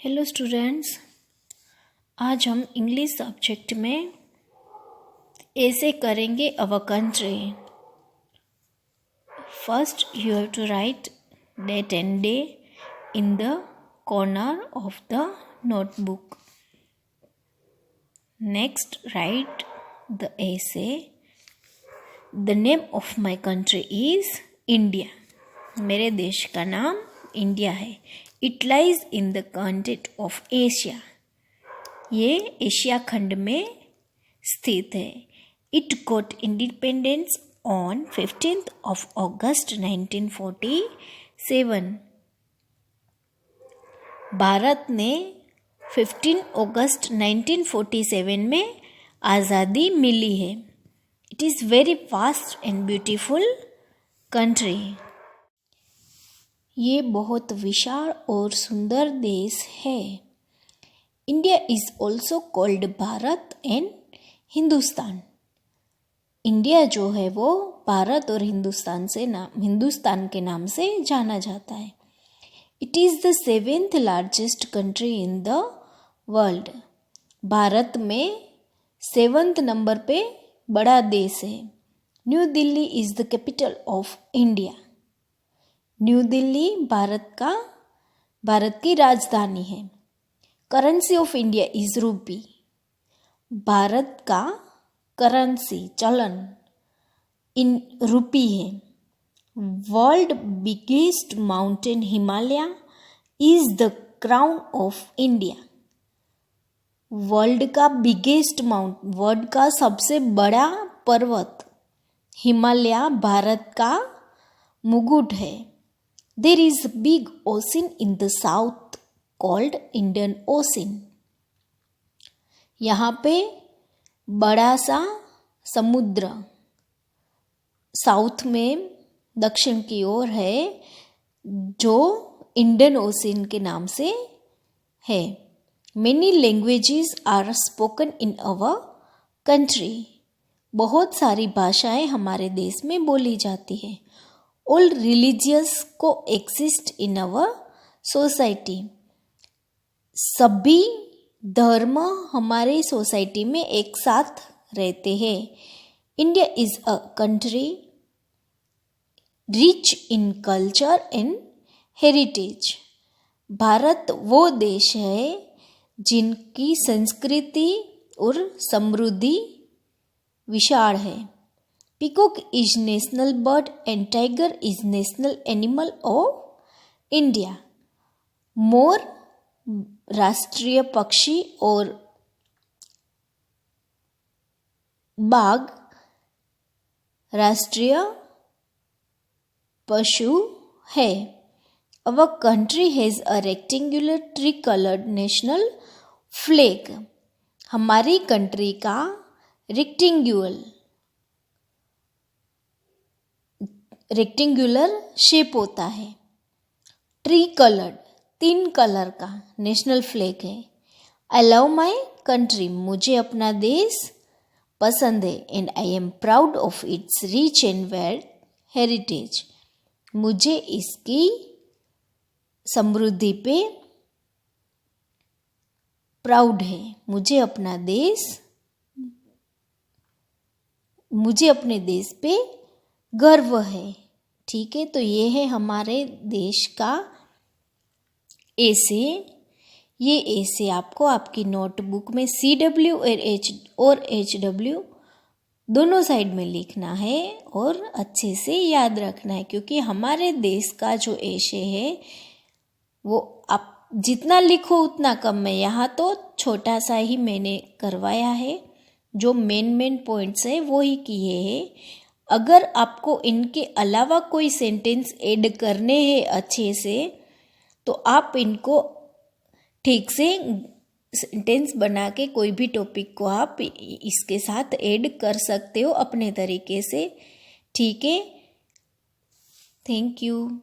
Hello students, आज हम English subject में ऐसे करेंगे our country. First you have to write date and day in the corner of the notebook. Next write the essay the name of my country is India. मेरे देश का नाम India है। It lies in the continent of Asia. ये Asia खंड में स्थित है। It got independence on 15th of August 1947। Bharat ने 15 अगस्त 1947 में आज़ादी मिली है। It is very vast and beautiful country. ये बहुत विशाल और सुंदर देश है। India is also called Bharat and Hindustan. India जो है वो भारत और हिंदुस्तान के नाम से जाना जाता है। It is the 7th largest country in the world. Bharat में 7th नंबर पे बड़ा देश है। New Delhi is the capital of India. New Delhi Bharat की राजधानी है। करेंसी ऑफ इंडिया इज रूपी। भारत का करेंसी चलन इन रूपी है। World biggest mountain Himalaya is the crown of India. World का सबसे बड़ा पर्वत हिमालय भारत का मुकुट है। There is a big ocean in the south called Indian Ocean। यहाँ पे बड़ा सा समुद्र साउथ में दक्षिण की ओर है जो इंडियन ओशन के नाम से है। Many languages are spoken in our country। बहुत सारी भाषाएं हमारे देश में बोली जाती है। All religions coexist in our society। सभी धर्म हमारे सोसाइटी में एक साथ रहते हैं। India is a country rich in culture and heritage. Bharat वो देश है जिनकी संस्कृति और समृद्धि विशाल है। Peacock is national bird and tiger is national animal of India. मोर राष्ट्रीय पक्षी और बाघ राष्ट्रीय पशु है। Our country has a rectangular tricoloured national flag. हमारी कंट्री का रेक्टेंगुलर शेप होता है। ट्री कलर्ड 3 कलर का नेशनल फ्लैग है। I love my country. मुझे अपना देश पसंद है। And I am proud of its rich and wealth heritage. मुझे इसकी समृद्धि पे प्राउड है। मुझे अपने देश पे गर्व है। ठीक है, तो ये है हमारे देश का ऐसे। ये ऐसे आपको आपकी नोटबुक में CW और HW दोनों साइड में लिखना है और अच्छे से याद रखना है, क्योंकि हमारे देश का जो ऐसे है वो आप जितना लिखो उतना कम है। यहाँ तो छोटा सा ही मैंने करवाया है। जो मेन पॉइंट्स है वो ही किए हैं। अगर आपको इनके अलावा कोई सेंटेंस ऐड करने हैं अच्छे से, तो आप इनको ठीक से सेंटेंस बना के कोई भी टॉपिक को आप इसके साथ ऐड कर सकते हो अपने तरीके से। ठीक है, थैंक यू।